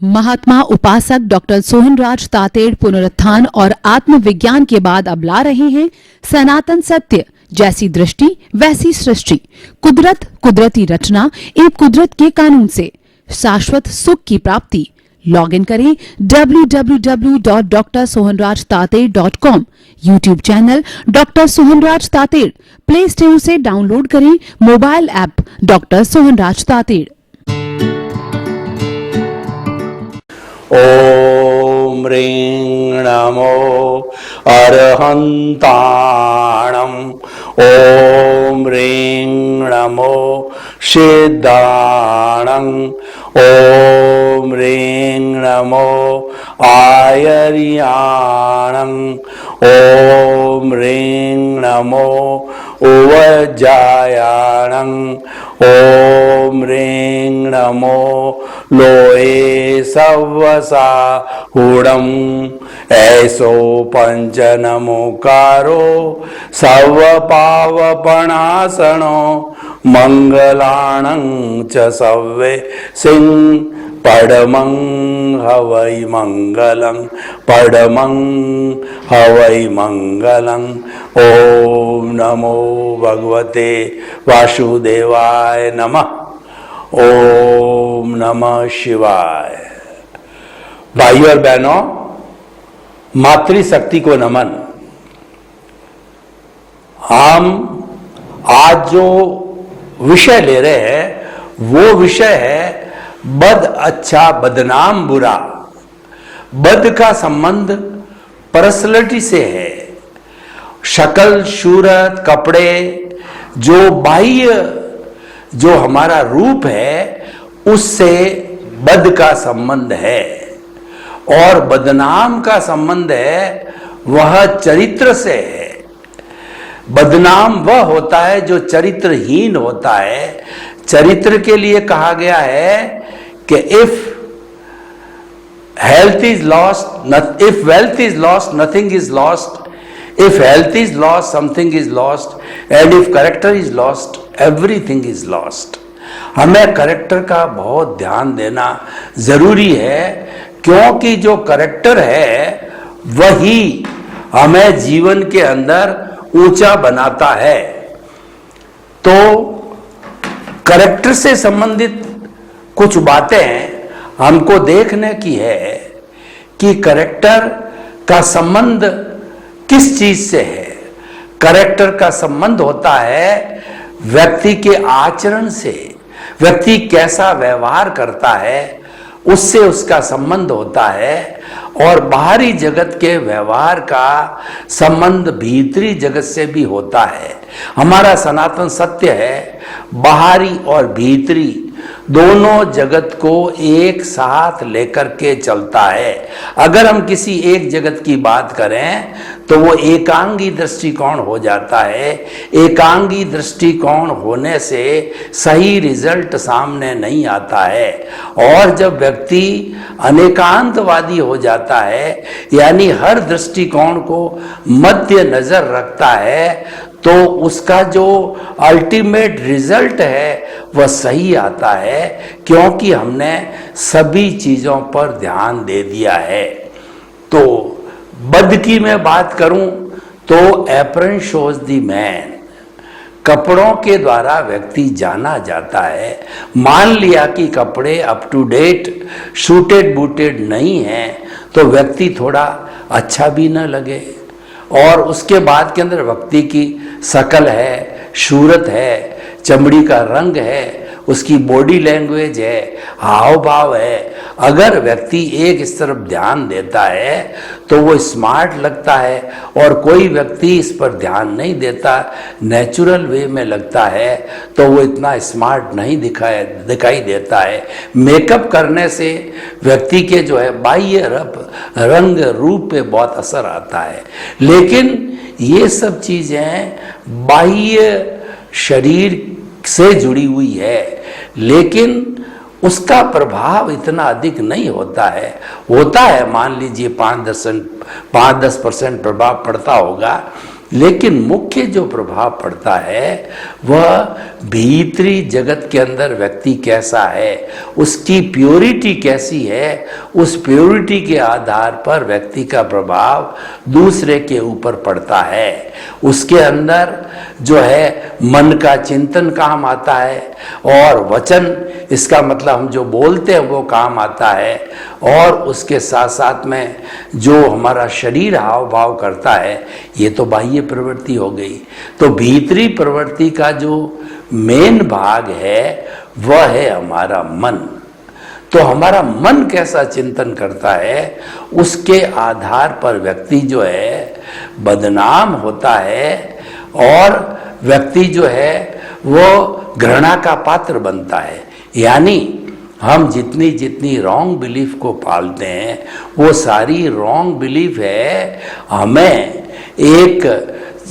महात्मा उपासक डॉक्टर सोहनराज तातेड़ पुनरुत्थान और आत्मविज्ञान के बाद अब ला रहे हैं सनातन सत्य, जैसी दृष्टि वैसी सृष्टि, कुदरत, कुदरती रचना एवं कुदरत के कानून से शाश्वत सुख की प्राप्ति। लॉग इन करें www.drsohanrajtater.com, YouTube channel doctor Sohanraj Tated, play store से डाउनलोड करें mobile app doctor Sohanraj Tated. ओम ह्रीं नमो अरहन्ताणम्। ओम ह्रीं नमो सिद्धाणम्। ओम ह्रीं नमो आयर्याणम्। ओम ह्रीं नमो उवज्जायाणम्। ओम ह्रीं नमो लोये सव्वसाहुडम्। ऐसो पंच नमोकारो सव्वपावपणासनो मंगलाणं च सव्वे सिंह पडमं हवै मंगलं पडमं हवै मंगलं। ओम नमो भगवते वासुदेवाय नमः। ओम नमः शिवाय। भाइयों और बहनों, मातृशक्ति को नमन। हम आज जो विषय ले रहे हैं वो विषय है बद अच्छा बदनाम बुरा। बद का संबंध पर्सनैलिटी से है, शक्ल सूरत कपड़े, जो बाह्य जो हमारा रूप है उससे बद का संबंध है। और बदनाम का संबंध है वह चरित्र से है। बदनाम वह होता है जो चरित्रहीन होता है। चरित्र के लिए कहा गया है कि if health is lost, if wealth is lost nothing is lost, if health is lost something is lost, and if character is lost everything is lost. हमें कैरेक्टर का बहुत ध्यान देना जरूरी है, क्योंकि जो कैरेक्टर है वही हमें जीवन के अंदर ऊंचा बनाता है। तो कैरेक्टर से संबंधित कुछ बातें हमको देखने की है कि कैरेक्टर का संबंध किस चीज से है। कैरेक्टर का संबंध होता है व्यक्ति के आचरण से। व्यक्ति कैसा व्यवहार करता है उससे उसका संबंध होता है। और बाहरी जगत के व्यवहार का संबंध भीतरी जगत से भी होता है। हमारा सनातन सत्य है बाहरी और भीतरी दोनों जगत को एक साथ लेकर के चलता है। अगर हम किसी एक जगत की बात करें तो वो एकांगी दृष्टिकोण हो जाता है। एकांगी दृष्टिकोण होने से सही रिजल्ट सामने नहीं आता है। और जब व्यक्ति अनेकांतवादी हो जाता है, यानी हर दृष्टिकोण को मध्य नजर रखता है, तो उसका जो अल्टीमेट रिजल्ट है वह सही आता है, क्योंकि हमने सभी चीजों पर ध्यान दे दिया है। तो बद की मैं बात करूं तो अपीयरेंस शोज द मैन। कपड़ों के द्वारा व्यक्ति जाना जाता है। मान लिया कि कपड़े up to date suited booted नहीं है तो व्यक्ति थोड़ा अच्छा भी न लगे। और उसके बाद के अंदर व्यक्ति की शकल है, सूरत है, चमड़ी का रंग है, उसकी बॉडी लैंग्वेज है, हाव भाव है। अगर व्यक्ति एक इस तरफ ध्यान देता है तो वो स्मार्ट लगता है। और कोई व्यक्ति इस पर ध्यान नहीं देता, नेचुरल वे में लगता है, तो वो इतना स्मार्ट नहीं दिखाई देता है। मेकअप करने से व्यक्ति के जो है बाह्य रंग रूप पे बहुत असर आता है। लेकिन ये सब चीजें बाह्य शरीर से जुड़ी हुई है, लेकिन उसका प्रभाव इतना अधिक नहीं होता है। होता है मान लीजिए 5-10% प्रभाव पड़ता होगा, लेकिन मुख्य जो प्रभाव पड़ता है वह भीतरी जगत के अंदर व्यक्ति कैसा है, उसकी प्योरिटी कैसी है, उस प्योरिटी के आधार पर व्यक्ति का प्रभाव दूसरे के ऊपर पड़ता है। उसके अंदर जो है मन का चिंतन काम आता है, और वचन, इसका मतलब हम जो बोलते हैं वो काम आता है, और उसके साथ साथ में जो हमारा शरीर हाव भाव करता है, ये तो बाह्य प्रवृत्ति हो गई। तो भीतरी प्रवृत्ति का जो मेन भाग है वह है हमारा मन। तो हमारा मन कैसा चिंतन करता है, उसके आधार पर व्यक्ति जो है बदनाम होता है, और व्यक्ति जो है वो घृणा का पात्र बनता है। यानी हम जितनी जितनी रॉन्ग बिलीफ को पालते हैं वो सारी रॉन्ग बिलीफ है, हमें एक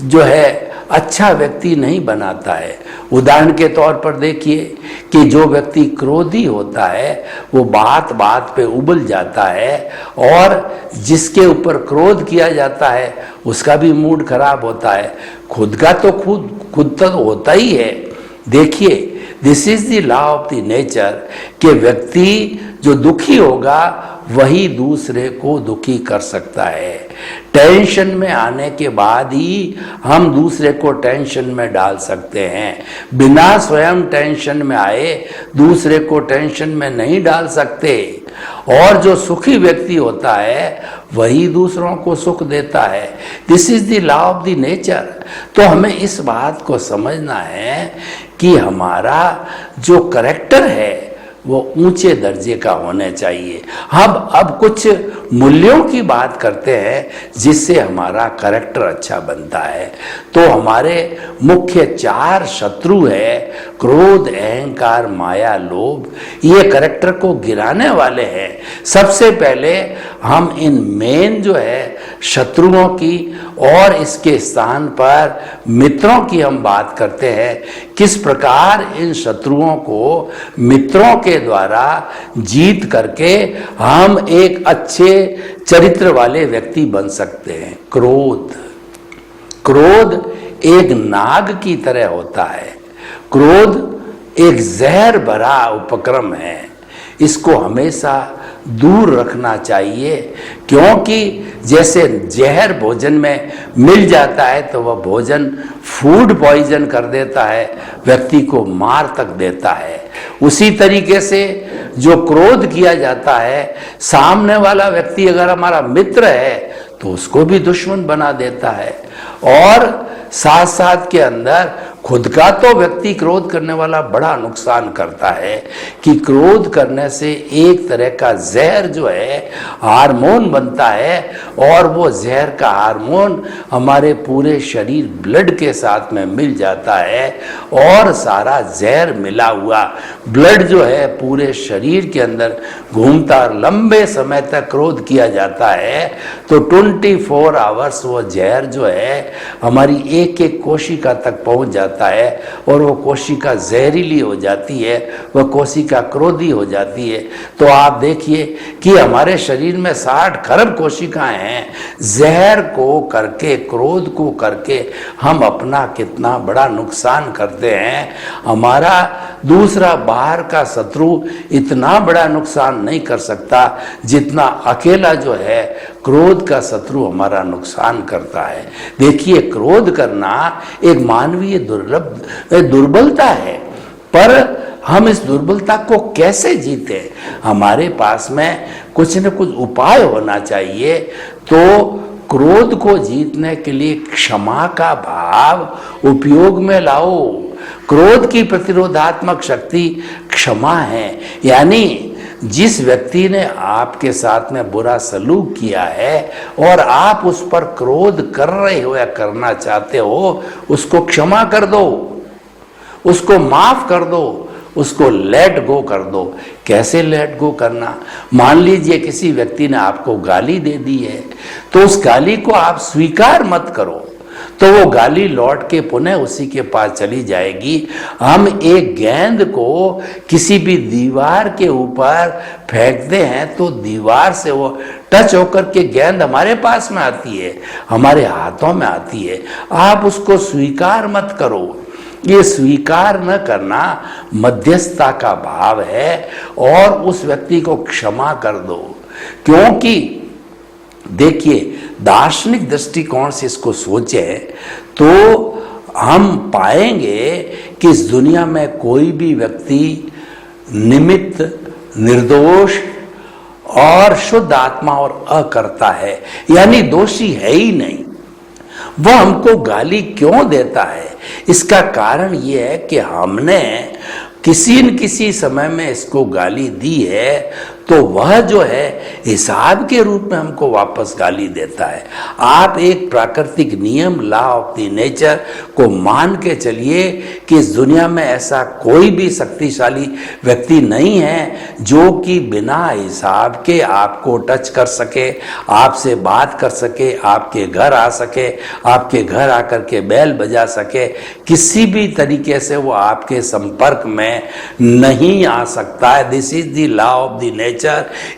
जो है अच्छा व्यक्ति नहीं बनाता है। उदाहरण के तौर पर देखिए कि जो व्यक्ति क्रोधी होता है वो बात बात पे उबल जाता है, और जिसके ऊपर क्रोध किया जाता है उसका भी मूड खराब होता है। खुद का तो खुद तो होता ही है। देखिए, this is the law of the nature कि व्यक्ति जो दुखी होगा वही दूसरे को दुखी कर सकता है। टेंशन में आने के बाद ही हम दूसरे को टेंशन में डाल सकते हैं। बिना स्वयं टेंशन में आए दूसरे को टेंशन में नहीं डाल सकते। और जो सुखी व्यक्ति होता है वही दूसरों को सुख देता है। This is the law of the nature. तो हमें इस बात को समझना है कि हमारा जो करैक्टर है वो ऊंचे दर्जे का होना चाहिए। हम अब कुछ मूल्यों की बात करते हैं जिससे हमारा करैक्टर अच्छा बनता है। तो हमारे मुख्य 4 शत्रु है, क्रोध, अहंकार, माया, लोभ। ये करैक्टर को गिराने वाले हैं। सबसे पहले हम इन मेन जो है शत्रुओं की और इसके स्थान पर मित्रों की हम बात करते हैं। किस प्रकार इन शत्रुओं को मित्रों के द्वारा जीत करके हम एक अच्छे चरित्र वाले व्यक्ति बन सकते हैं। क्रोध एक नाग की तरह होता है। क्रोध एक जहर भरा उपक्रम है। इसको हमेशा दूर रखना चाहिए, क्योंकि जैसे जहर भोजन में मिल जाता है तो वह भोजन फूड पॉइजन कर देता है, व्यक्ति को मार तक देता है। उसी तरीके से जो क्रोध किया जाता है, सामने वाला व्यक्ति अगर हमारा मित्र है तो उसको भी दुश्मन बना देता है। और साथ साथ के अंदर खुद का तो व्यक्ति क्रोध करने वाला बड़ा नुकसान करता है कि क्रोध करने से एक तरह का जहर जो है हार्मोन बनता है, और वो जहर का हार्मोन हमारे पूरे शरीर ब्लड के साथ में मिल जाता है, और सारा जहर मिला हुआ ब्लड जो है पूरे शरीर के अंदर घूमता, लंबे समय तक क्रोध किया जाता है तो 24 आवर्स वो जहर जो है हमारी एक एक कोशिका तक पहुंच जाता है, और वो कोशिका जहरीली हो जाती है, वह कोशिका क्रोधी हो जाती है। तो आप देखिए कि हमारे शरीर में 60 खरब कोशिकाएं हैं। जहर को करके, क्रोध को करके हम अपना कितना बड़ा नुकसान करते हैं। हमारा दूसरा बाहर का शत्रु इतना बड़ा नुकसान नहीं कर सकता जितना अकेला जो है क्रोध का शत्रु हमारा नुकसान करता है। देखिए, क्रोध करना एक मानवीय दुर्बलता है, पर हम इस दुर्बलता को कैसे जीते? हमारे पास में कुछ न कुछ उपाय होना चाहिए। तो क्रोध को जीतने के लिए क्षमा का भाव उपयोग में लाओ। क्रोध की प्रतिरोधात्मक शक्ति क्षमा है। यानी जिस व्यक्ति ने आपके साथ में बुरा सलूक किया है और आप उस पर क्रोध कर रहे हो या करना चाहते हो, उसको क्षमा कर दो, उसको माफ कर दो, उसको लेट गो कर दो। कैसे लेट गो करना? मान लीजिए किसी व्यक्ति ने आपको गाली दे दी है, तो उस गाली को आप स्वीकार मत करो, तो वो गाली लौट के पुनः उसी के पास चली जाएगी। हम एक गेंद को किसी भी दीवार के ऊपर फेंकते हैं तो दीवार से वो टच होकर के गेंद हमारे पास में आती है, हमारे हाथों में आती है। आप उसको स्वीकार मत करो। ये स्वीकार न करना मध्यस्थता का भाव है और उस व्यक्ति को क्षमा कर दो। क्योंकि देखिए, दार्शनिक दृष्टिकोण से इसको सोचे तो हम पाएंगे कि इस दुनिया में कोई भी व्यक्ति निमित्त, निर्दोष और शुद्ध आत्मा और अकर्ता है, यानी दोषी है ही नहीं। वह हमको गाली क्यों देता है? इसका कारण यह है कि हमने किसी न किसी समय में इसको गाली दी है, तो वह जो है हिसाब के रूप में हमको वापस गाली देता है। आप एक प्राकृतिक नियम, लॉ ऑफ द नेचर को मान के चलिए कि इस दुनिया में ऐसा कोई भी शक्तिशाली व्यक्ति नहीं है जो कि बिना हिसाब के आपको टच कर सके, आपसे बात कर सके, आपके घर आ सके, आपके घर आकर के बेल बजा सके। किसी भी तरीके से वो आपके संपर्क में नहीं आ सकता है। This is the law of the nature.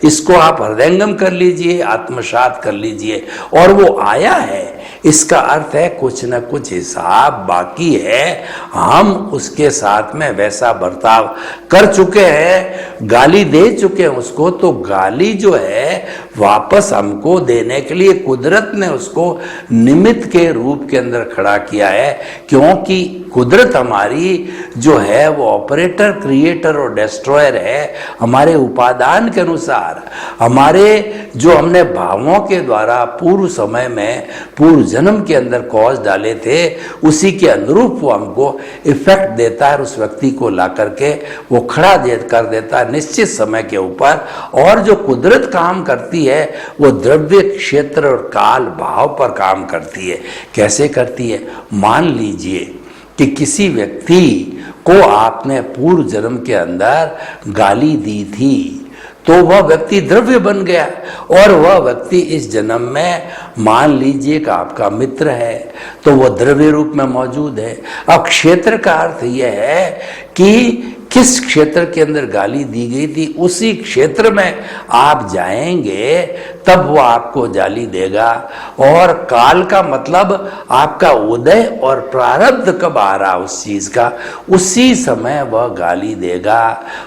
इसको आप हृदयंगम कर लीजिए, आत्मसात कर लीजिए। और वो आया है, इसका अर्थ है कुछ न कुछ हिसाब बाकी है। हम उसके साथ में वैसा बर्ताव कर चुके हैं, गाली दे चुके हैं उसको, तो गाली जो है वापस हमको देने के लिए कुदरत ने उसको निमित्त के रूप के अंदर खड़ा किया है। क्योंकि कुदरत हमारी जो है वो ऑपरेटर, क्रिएटर और डिस्ट्रॉयर है। हमारे उपादान के अनुसार, हमारे जो हमने भावों के द्वारा पूर्व समय में, पूर्व जन्म के अंदर कॉज डाले थे, उसी के अनुरूप वो हमको इफेक्ट देता है। उस व्यक्ति को ला करके वो खड़ा कर देता है निश्चित समय के ऊपर। और जो कुदरत काम करती है वो द्रव्य, क्षेत्र और काल भाव पर काम करती है। कैसे करती है? मान लीजिए कि किसी व्यक्ति को आपने पूर्व जन्म के अंदर गाली दी थी, तो वह व्यक्ति द्रव्य बन गया और वह व्यक्ति इस जन्म में मान लीजिए कि आपका मित्र है, तो वह द्रव्य रूप में मौजूद है। अब क्षेत्र का अर्थ यह है कि किस क्षेत्र के अंदर गाली दी गई थी, उसी क्षेत्र में आप जाएंगे तब वो आपको गाली देगा। और काल का मतलब आपका उदय और प्रारब्ध कब आ रहा उस चीज का, उसी समय वह गाली देगा।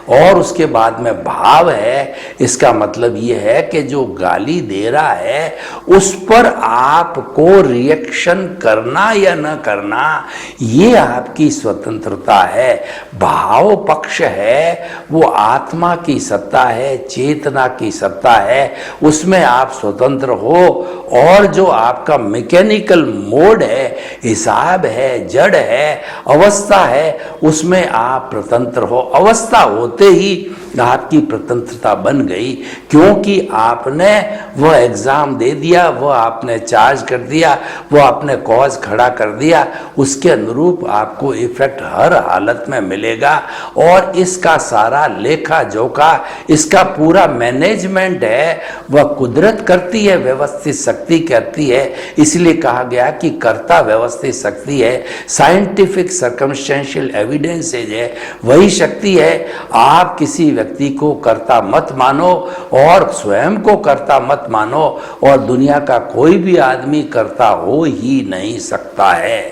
और उसके बाद में भाव है, इसका मतलब ये है कि जो गाली दे रहा है उस पर आपको रिएक्शन करना या न करना, ये आपकी स्वतंत्रता है। भाव पक्ष है वो आत्मा की सत्ता है, चेतना की सत्ता है, उसमें आप स्वतंत्र हो। और जो आपका मैकेनिकल मोड है, हिसाब है, जड़ है, अवस्था है, उसमें आप स्वतंत्र हो। अवस्था होते ही आपकी स्वतंत्रता बन गई, क्योंकि आपने वह एग्जाम दे दिया, वह आपने चार्ज कर दिया, वह आपने कॉज खड़ा कर दिया। उसके अनुरूप आपको इफेक्ट हर हालत में मिलेगा। और इसका सारा लेखा जोखा, इसका पूरा मैनेजमेंट है वह कुदरत करती है, व्यवस्थित शक्ति करती है। इसलिए कहा गया कि कर्ता व्यवस्थित शक्ति है। साइंटिफिक सर्कमस्टेंशियल एविडेंसेज है, वही शक्ति है। आप किसी व्यक्ति को कर्ता मत मानो और स्वयं को कर्ता मत मानो, और दुनिया का कोई भी आदमी कर्ता हो ही नहीं सकता है।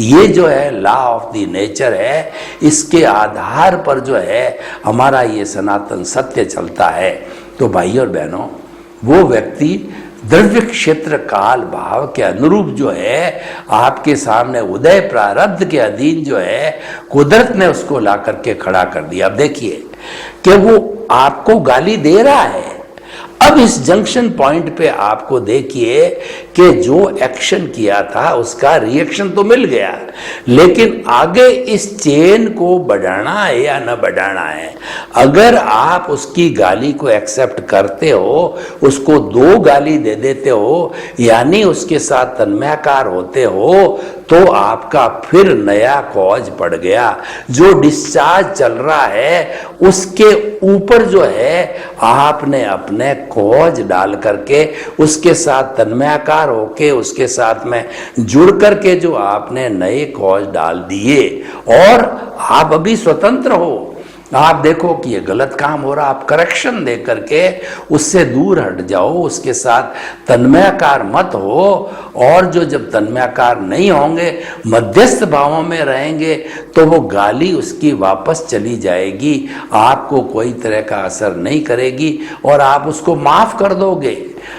ये जो है लॉ ऑफ द नेचर है, इसके आधार पर जो है हमारा ये सनातन सत्य चलता है। तो भाई और बहनों, वो व्यक्ति द्रव्य, क्षेत्र, काल, भाव के अनुरूप जो है आपके सामने उदय प्रारब्ध के अधीन जो है कुदरत ने उसको ला करके खड़ा कर दिया। अब देखिए कि वो आपको गाली दे रहा है। अब इस जंक्शन पॉइंट पे आपको देखिए कि जो एक्शन किया था उसका रिएक्शन तो मिल गया, लेकिन आगे इस चेन को बढ़ाना है या न बढ़ाना है। अगर आप उसकी गाली को एक्सेप्ट करते हो, उसको दो गाली दे देते हो, यानी उसके साथ तन्मयाकार होते हो, तो आपका फिर नया कॉज पड़ गया। जो डिस्चार्ज चल रहा है उसके ऊपर जो है आपने अपने कॉज डाल करके उसके साथ तन्मयाकार होके उसके साथ में जुड़ करके जो आपने नए कॉज डाल दिए और आप अभी स्वतंत्र हो। आप देखो कि ये गलत काम हो रहा, आप करेक्शन दे करके उससे दूर हट जाओ, उसके साथ तन्मयाकार मत हो। और जो जब तन्मयाकार नहीं होंगे, मध्यस्थ भावों में रहेंगे, तो वो गाली उसकी वापस चली जाएगी, आपको कोई तरह का असर नहीं करेगी और आप उसको माफ कर दोगे,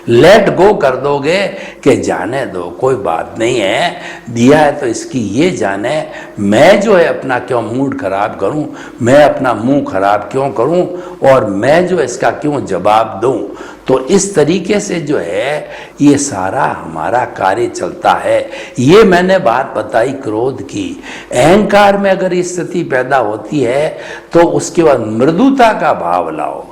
लेट गो कर दोगे कि जाने दो, कोई बात नहीं है, दिया है तो इसकी ये जाने, मैं जो है अपना क्यों मूड खराब करूं, मैं अपना मुंह खराब क्यों करूं और मैं जो इसका क्यों जवाब दूं। तो इस तरीके से जो है ये सारा हमारा कार्य चलता है। ये मैंने बात बताई क्रोध की। अहंकार में अगर स्थिति पैदा होती है तो उसके बाद मृदुता का भाव लाओ।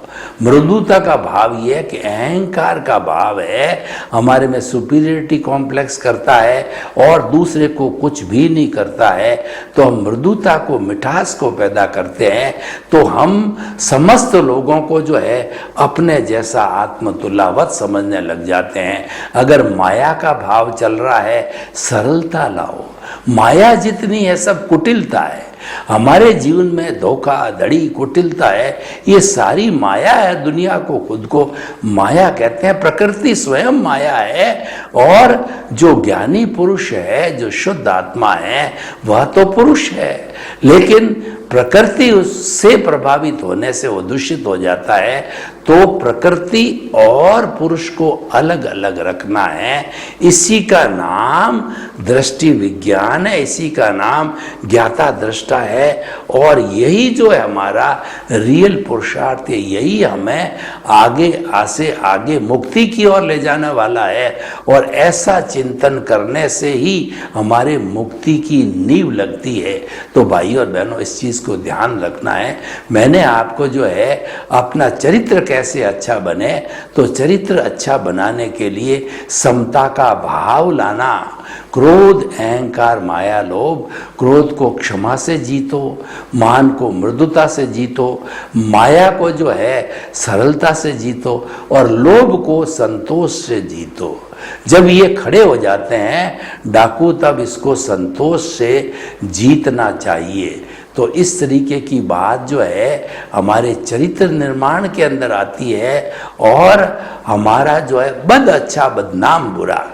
मृदुता का भाव यह है कि अहंकार का भाव है हमारे में सुपीरियरिटी कॉम्प्लेक्स करता है और दूसरे को कुछ भी नहीं करता है, तो हम मृदुता को, मिठास को पैदा करते हैं, तो हम समस्त लोगों को जो है अपने जैसा आत्मतुल्यवत समझने लग जाते हैं। अगर माया का भाव चल रहा है, सरलता लाओ। माया जितनी है सब कुटिलता है। हमारे जीवन में धोखा, धड़ी, कुटिलता है, ये सारी माया है। दुनिया को, खुद को माया कहते हैं। प्रकृति स्वयं माया है और जो ज्ञानी पुरुष है, जो शुद्ध आत्मा है, वह तो पुरुष है, लेकिन प्रकृति उससे प्रभावित होने से वो दूषित हो जाता है। तो प्रकृति और पुरुष को अलग अलग रखना है। इसी का नाम दृष्टि विज्ञान है, इसी का नाम ज्ञाता दृष्टा है। और यही जो है हमारा रियल पुरुषार्थ है, यही हमें आगे मुक्ति की ओर ले जाने वाला है। और ऐसा चिंतन करने से ही हमारे मुक्ति की नींव लगती है। तो भाइयों और बहनों, इस चीज को ध्यान रखना है। मैंने आपको जो है अपना चरित्र कैसे अच्छा बने, तो चरित्र अच्छा बनाने के लिए समता का भाव लाना। क्रोध, अहंकार, माया, लोभ, क्रोध को क्षमा से जीतो, मान को मृदुता से जीतो, माया को जो है सरलता से जीतो और लोभ को संतोष से जीतो। जब ये खड़े हो जाते हैं डाकू, तब इसको संतोष से जीतना चाहिए। तो इस तरीके की बात जो है हमारे चरित्र निर्माण के अंदर आती है। और हमारा जो है बद अच्छा, बदनाम बुरा।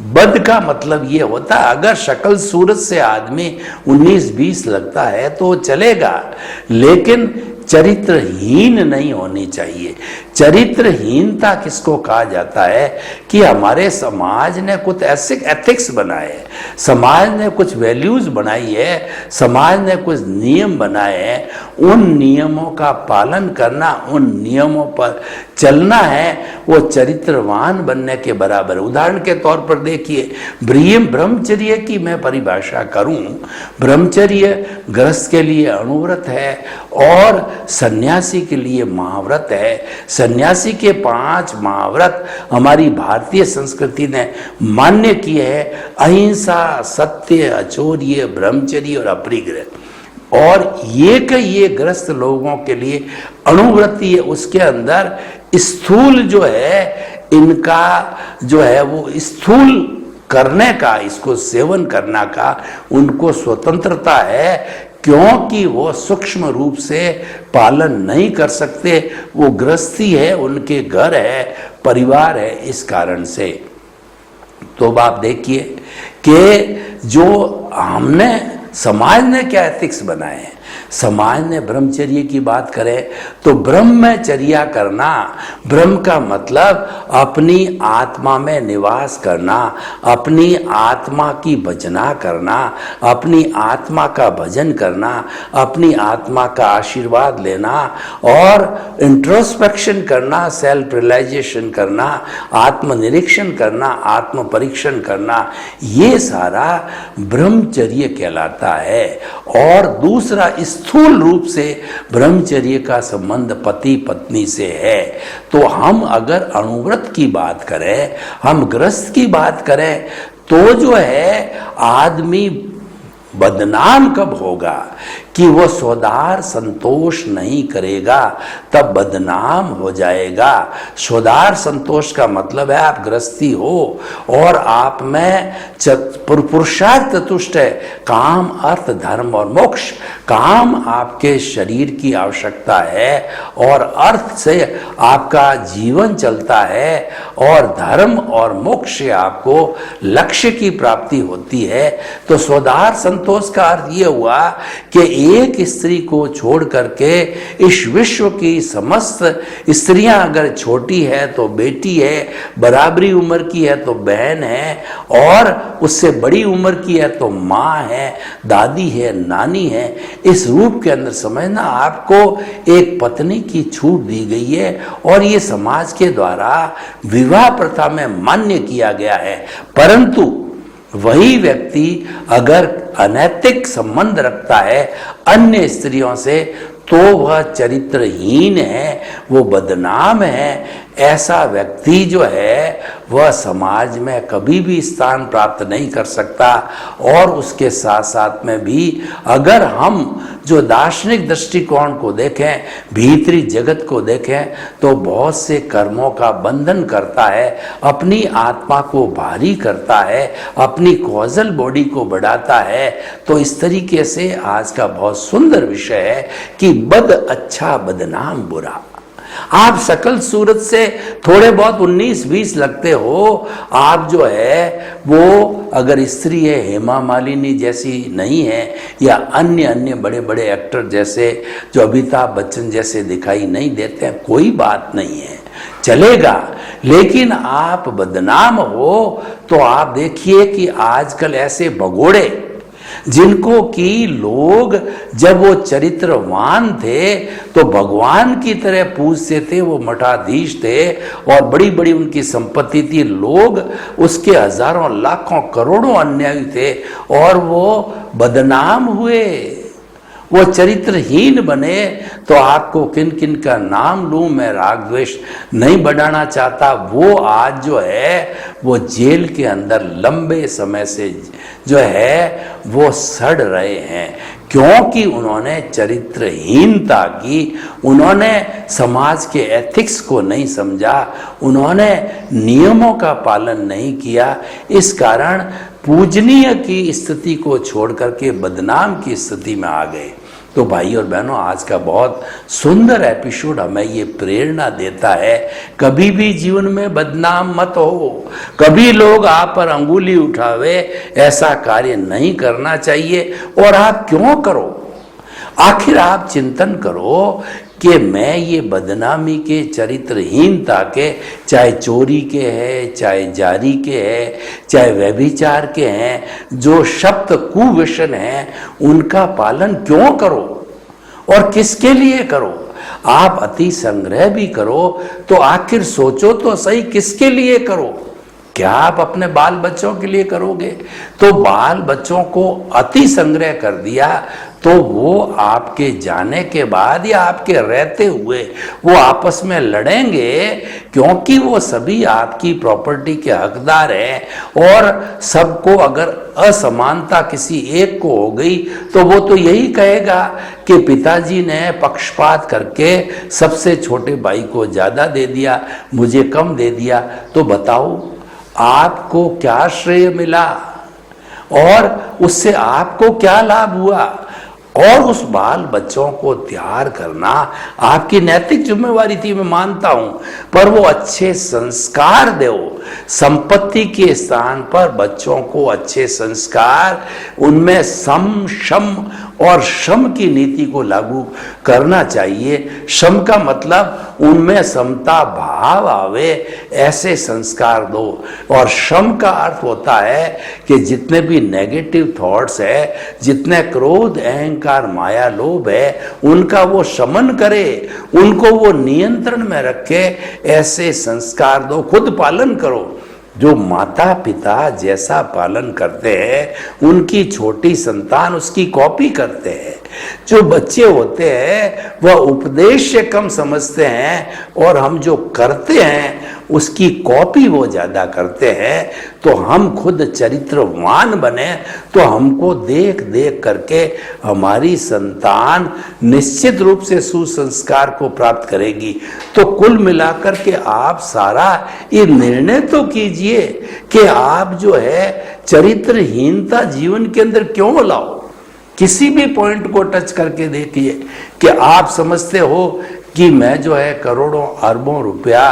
बद का मतलब ये होता है, अगर शक्ल सूरत से आदमी 19-20 लगता है तो चलेगा, लेकिन चरित्रहीन नहीं होनी चाहिए। चरित्रहीनता किसको कहा जाता है कि हमारे समाज ने कुछ ऐसे एथिक्स बनाए, समाज ने कुछ वैल्यूज बनाई है, समाज ने कुछ नियम बनाए हैं, उन नियमों का पालन करना, उन नियमों पर चलना है, वो चरित्रवान बनने के बराबर। उदाहरण के तौर पर देखिए, ब्रह्मचर्य की मैं परिभाषा करूं, ब्रह्मचर्य गृहस्थ के लिए अणुव्रत है और सन्यासी के लिए महाव्रत है। सन्यासी के 5 महाव्रत हमारी भारतीय संस्कृति ने मान्य किए हैं: अहिंसा, सत्य, अचौर्य, ब्रह्मचर्य और अपरिग्रह। और ये ग्रस्त लोगों के लिए अणुव्रती है। उसके अंदर स्थूल जो है, इनका जो है वो स्थूल करने का, इसको सेवन करना का उनको स्वतंत्रता है, क्योंकि वो सूक्ष्म रूप से पालन नहीं कर सकते। वो गृहस्थी है, उनके घर है, परिवार है, इस कारण से। तो आप देखिए कि जो हमने, समाज ने क्या एथिक्स बनाए हैं। समाज ने ब्रह्मचर्य की बात करें तो ब्रह्मचर्या करना, ब्रह्म का मतलब अपनी आत्मा में निवास करना, अपनी आत्मा की भजना करना, अपनी आत्मा का भजन करना, अपनी आत्मा का आशीर्वाद लेना और इंट्रोस्पेक्शन करना, सेल्फ रियलाइजेशन करना, आत्मनिरीक्षण करना, आत्म परीक्षण करना, ये सारा ब्रह्मचर्य कहलाता है। और दूसरा, स्थूल रूप से ब्रह्मचर्य का संबंध पति पत्नी से है। तो हम अगर अणुव्रत की बात करें, हम गृहस्थ की बात करें, तो जो है आदमी बदनाम कब होगा कि वो स्वदार संतोष नहीं करेगा, तब बदनाम हो जाएगा। स्वदार संतोष का मतलब है आप गृहस्थी हो और आप में पुरुषार्थ चतुष्ट है, काम अर्थ धर्म और मोक्ष। काम आपके शरीर की आवश्यकता है और अर्थ से आपका जीवन चलता है और धर्म और मोक्ष से आपको लक्ष्य की प्राप्ति होती है। तो स्वदार संतोष का अर्थ ये हुआ कि एक स्त्री को छोड़ करके इस विश्व की समस्त स्त्रियां अगर छोटी है तो बेटी है, बराबरी उम्र की है तो बहन है, और उससे बड़ी उम्र की है तो माँ है, दादी है, नानी है। इस रूप के अंदर समझना आपको एक पत्नी की छूट दी गई है और ये समाज के द्वारा विवाह प्रथा में मान्य किया गया है। परंतु वही व्यक्ति अगर अनैतिक संबंध रखता है अन्य स्त्रियों से तो वह चरित्रहीन है, वो बदनाम है। ऐसा व्यक्ति जो है वह समाज में कभी भी स्थान प्राप्त नहीं कर सकता। और उसके साथ साथ में भी अगर हम जो दार्शनिक दृष्टिकोण को देखें, भीतरी जगत को देखें, तो बहुत से कर्मों का बंधन करता है, अपनी आत्मा को भारी करता है, अपनी कॉजल बॉडी को बढ़ाता है। तो इस तरीके से आज का बहुत सुंदर विषय है कि बद अच्छा बदनाम बुरा। आप सकल सूरत से थोड़े बहुत 19-20 लगते हो, आप जो है वो अगर स्त्री है हेमा मालिनी जैसी नहीं है या अन्य बड़े बड़े एक्टर जैसे जो अमिताभ बच्चन जैसे दिखाई नहीं देते हैं, कोई बात नहीं है, चलेगा। लेकिन आप बदनाम हो तो आप देखिए कि आजकल ऐसे भगोड़े जिनको कि लोग जब वो चरित्रवान थे तो भगवान की तरह पूजते थे, वो मठाधीश थे और बड़ी बड़ी उनकी संपत्ति थी, लोग उसके हजारों लाखों करोड़ों अन्यायी थे और वो बदनाम हुए, वो चरित्रहीन बने। तो आपको किन किन का नाम लूं, मैं राग द्वेष नहीं बढ़ाना चाहता। वो आज जो है वो जेल के अंदर लंबे समय से जो है वो सड़ रहे हैं, क्योंकि उन्होंने चरित्रहीनता की, उन्होंने समाज के एथिक्स को नहीं समझा, उन्होंने नियमों का पालन नहीं किया। इस कारण पूजनीय की स्थिति को छोड़ करके बदनाम की स्थिति में आ गए। तो भाई और बहनों, आज का बहुत सुंदर एपिसोड हमें ये प्रेरणा देता है, कभी भी जीवन में बदनाम मत हो, कभी लोग आप पर अंगुली उठावे, ऐसा कार्य नहीं करना चाहिए। और आप क्यों करो, आखिर आप चिंतन करो कि मैं ये बदनामी के, चरित्रहीनता के, चाहे चोरी के हैं, चाहे जारी के हैं, चाहे व्यभिचार के हैं, जो शब्द कुव्यसन हैं, उनका पालन क्यों करो और किसके लिए करो। आप अति संग्रह भी करो तो आखिर सोचो तो सही किसके लिए करो। क्या आप अपने बाल बच्चों के लिए करोगे? तो बाल बच्चों को अति संग्रह कर दिया तो वो आपके जाने के बाद या आपके रहते हुए वो आपस में लड़ेंगे, क्योंकि वो सभी आपकी प्रॉपर्टी के हकदार हैं। और सबको अगर असमानता किसी एक को हो गई तो वो तो यही कहेगा कि पिताजी ने पक्षपात करके सबसे छोटे भाई को ज्यादा दे दिया, मुझे कम दे दिया। तो बताओ आपको क्या श्रेय मिला और उससे आपको क्या लाभ हुआ। और उस बाल बच्चों को तैयार करना आपकी नैतिक जिम्मेवारी थी, मैं मानता हूं, पर वो अच्छे संस्कार दो। संपत्ति के स्थान पर बच्चों को अच्छे संस्कार, उनमें सम शम और श्रम की नीति को लागू करना चाहिए। श्रम का मतलब उनमें समता भाव आवे, ऐसे संस्कार दो। और श्रम का अर्थ होता है कि जितने भी नेगेटिव थॉट्स है, जितने क्रोध अहंकार माया लोभ है, उनका वो शमन करे, उनको वो नियंत्रण में रखे, ऐसे संस्कार दो। खुद पालन करो। जो माता पिता जैसा पालन करते हैं उनकी छोटी संतान उसकी कॉपी करते हैं। जो बच्चे होते हैं वह उपदेश से कम समझते हैं और हम जो करते हैं उसकी कॉपी वो ज्यादा करते हैं। तो हम खुद चरित्रवान बने तो हमको देख देख करके हमारी संतान निश्चित रूप से सुसंस्कार को प्राप्त करेगी। तो कुल मिलाकर के आप सारा ये निर्णय तो कीजिए कि आप जो है चरित्रहीनता जीवन के अंदर क्यों लाओ। किसी भी पॉइंट को टच करके देखिए कि आप समझते हो कि मैं जो है करोड़ों अरबों रुपया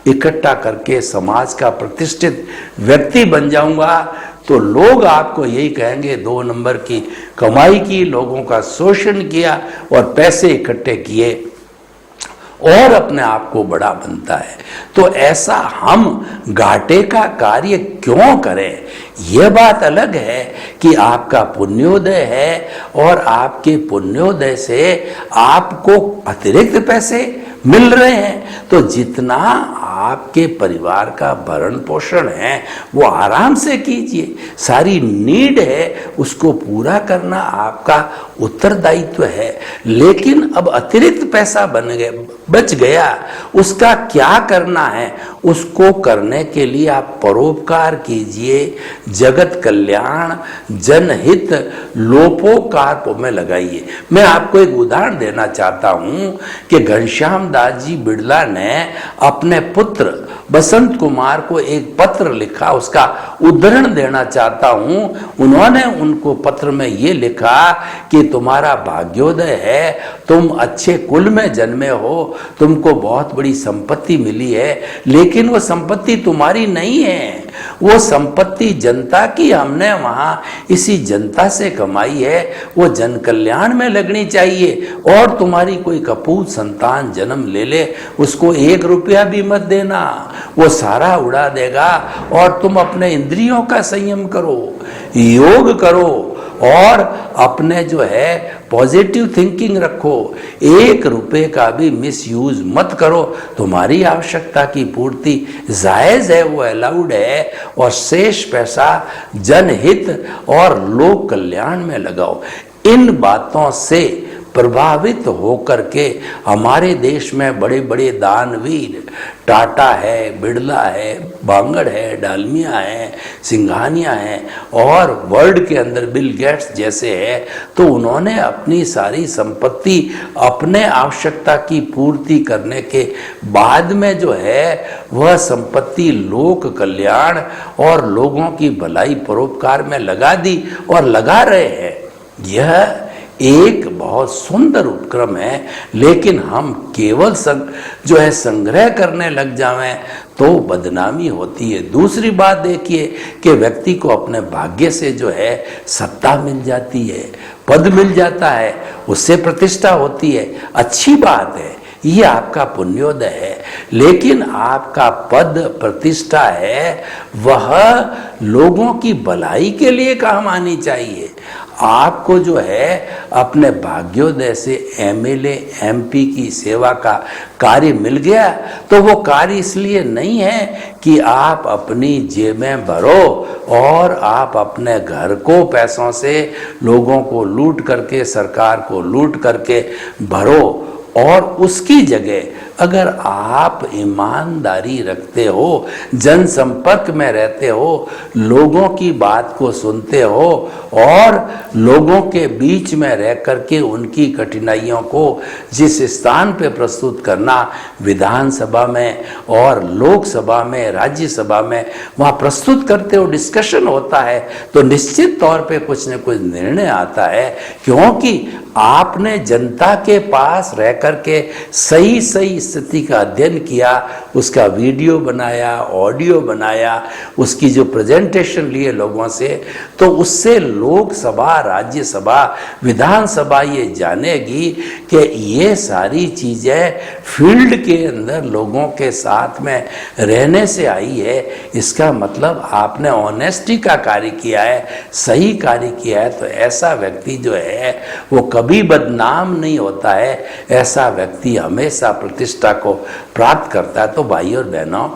इकट्ठा करके समाज का प्रतिष्ठित व्यक्ति बन जाऊंगा, तो लोग आपको यही कहेंगे 2 नंबर की कमाई की, लोगों का शोषण किया और पैसे इकट्ठे किए और अपने आप को बड़ा बनता है। तो ऐसा हम घाटे का कार्य क्यों करें। यह बात अलग है कि आपका पुण्योदय है और आपके पुण्योदय से आपको अतिरिक्त पैसे मिल रहे हैं, तो जितना आपके परिवार का भरण पोषण है वो आराम से कीजिए। सारी नीड है उसको पूरा करना आपका उत्तरदायित्व है। लेकिन अब अतिरिक्त पैसा बच गया, उसका क्या करना है, उसको करने के लिए आप परोपकार कीजिए, जगत कल्याण जनहित लोपोकार में लगाइए। मैं आपको एक उदाहरण देना चाहता हूं कि घनश्याम दास जी बिड़ला ने अपने पुत्र बसंत कुमार को एक पत्र लिखा, उसका उद्धरण देना चाहता हूं। उन्होंने उनको पत्र में ये लिखा कि तुम्हारा भाग्योदय है, तुम अच्छे कुल में जन्मे हो, तुमको बहुत बड़ी संपत्ति मिली है, लेकिन वो संपत्ति तुम्हारी नहीं है, वो संपत्ति जनता की हमने वहां इसी जनता से कमाई है, वो जन कल्याण में लगनी चाहिए। और तुम्हारी कोई कपूत संतान जन्म ले उसको 1 रुपया भी मत देना, वो सारा उड़ा देगा। और तुम अपने इंद्रियों का संयम करो, योग करो और अपने जो है पॉजिटिव थिंकिंग रखो, 1 रुपए का भी मिसयूज मत करो। तुम्हारी आवश्यकता की पूर्ति जायज है, वो अलाउड है, और शेष पैसा जनहित और लोक कल्याण में लगाओ। इन बातों से प्रभावित होकर के हमारे देश में बड़े बड़े दानवीर, टाटा है, बिड़ला है, बांगड़ है, डालमिया है, सिंघानिया है और वर्ल्ड के अंदर बिल गेट्स जैसे है, तो उन्होंने अपनी सारी संपत्ति अपने आवश्यकता की पूर्ति करने के बाद में जो है वह संपत्ति लोक कल्याण और लोगों की भलाई परोपकार में लगा दी और लगा रहे हैं। यह एक बहुत सुंदर उपक्रम है, लेकिन हम केवल जो है संग्रह करने लग जावें तो बदनामी होती है। दूसरी बात देखिए कि व्यक्ति को अपने भाग्य से जो है सत्ता मिल जाती है, पद मिल जाता है, उससे प्रतिष्ठा होती है, अच्छी बात है, ये आपका पुण्योदय है। लेकिन आपका पद प्रतिष्ठा है वह लोगों की भलाई के लिए काम आनी चाहिए। आपको जो है अपने भाग्योदय से एमएलए एमपी की सेवा का कार्य मिल गया, तो वो कार्य इसलिए नहीं है कि आप अपनी जेबें भरो और आप अपने घर को पैसों से लोगों को लूट करके, सरकार को लूट करके भरो, और उसकी जगह अगर आप ईमानदारी रखते हो, जनसंपर्क में रहते हो, लोगों की बात को सुनते हो और लोगों के बीच में रह करके उनकी कठिनाइयों को जिस स्थान पे प्रस्तुत करना, विधानसभा में और लोकसभा में, राज्यसभा में, वहाँ प्रस्तुत करते हो, डिस्कशन होता है, तो निश्चित तौर पे कुछ न कुछ निर्णय आता है, क्योंकि आपने जनता के पास रह करके सही सही स्थिति का अध्ययन किया, उसका वीडियो बनाया, ऑडियो बनाया, उसकी जो प्रेजेंटेशन लिए लोगों से, तो उससे लोकसभा, राज्यसभा, विधानसभा ये जानेगी कि ये सारी चीजें फील्ड के अंदर लोगों के साथ में रहने से आई है। इसका मतलब आपने ऑनेस्टी का कार्य किया है, सही कार्य किया है, तो ऐसा व्यक्ति जो है वो कभी बदनाम नहीं होता है, ऐसा व्यक्ति हमेशा प्रतिष्ठा को प्राप्त करता है। तो भाई और बहनों,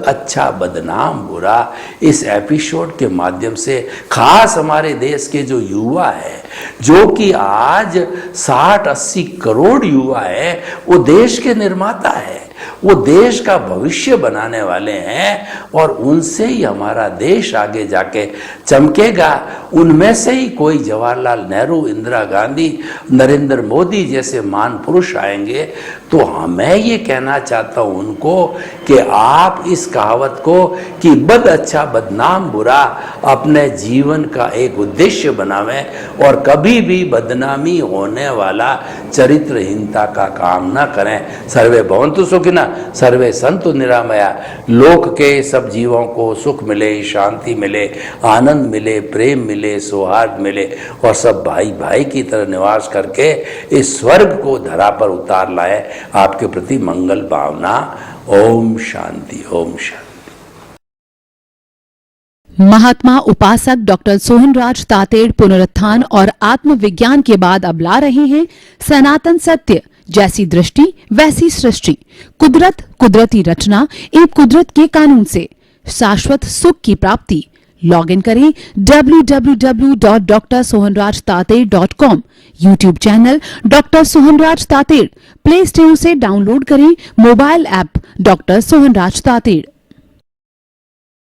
अच्छा बदनाम बुरा, इस एपिसोड के माध्यम से खास हमारे देश के जो युवा है, जो कि आज 60-80 करोड़ युवा है, वो देश के निर्माता है, वो देश का भविष्य बनाने वाले हैं और उनसे ही हमारा देश आगे जाके चमकेगा। उनमें से ही कोई जवाहरलाल नेहरू, इंदिरा गांधी, नरेंद्र मोदी जैसे महान पुरुष आएंगे। तो मैं ये कहना चाहता हूं उनको कि आप इस कहावत को कि बद अच्छा बदनाम बुरा अपने जीवन का एक उद्देश्य बनावें और कभी भी बदनामी होने वाला चरित्रहीनता का काम ना करें। सर्वे भवन्तु सुखिनः, सर्वे सन्तु निरामया। लोक के सब जीवों को सुख मिले, शांति मिले, आनंद मिले, प्रेम मिले, सौहार्द मिले और सब भाई भाई की तरह निवास करके इस स्वर्ग को धरा पर उतार लाए। आपके प्रति मंगल भावना। ओम शांति, ओम शांति। महात्मा उपासक डॉक्टर सोहनराज तातेड़ पुनरुत्थान और आत्मविज्ञान के बाद अब ला रहे हैं सनातन सत्य, जैसी दृष्टि वैसी सृष्टि, कुदरत, कुदरती रचना एवं कुदरत के कानून से शाश्वत सुख की प्राप्ति। लॉग इन करें www.drsohanrajtated.com, YouTube channel doctor Sohanraj Tated, play store से डाउनलोड करें mobile app doctor Sohanraj Tated.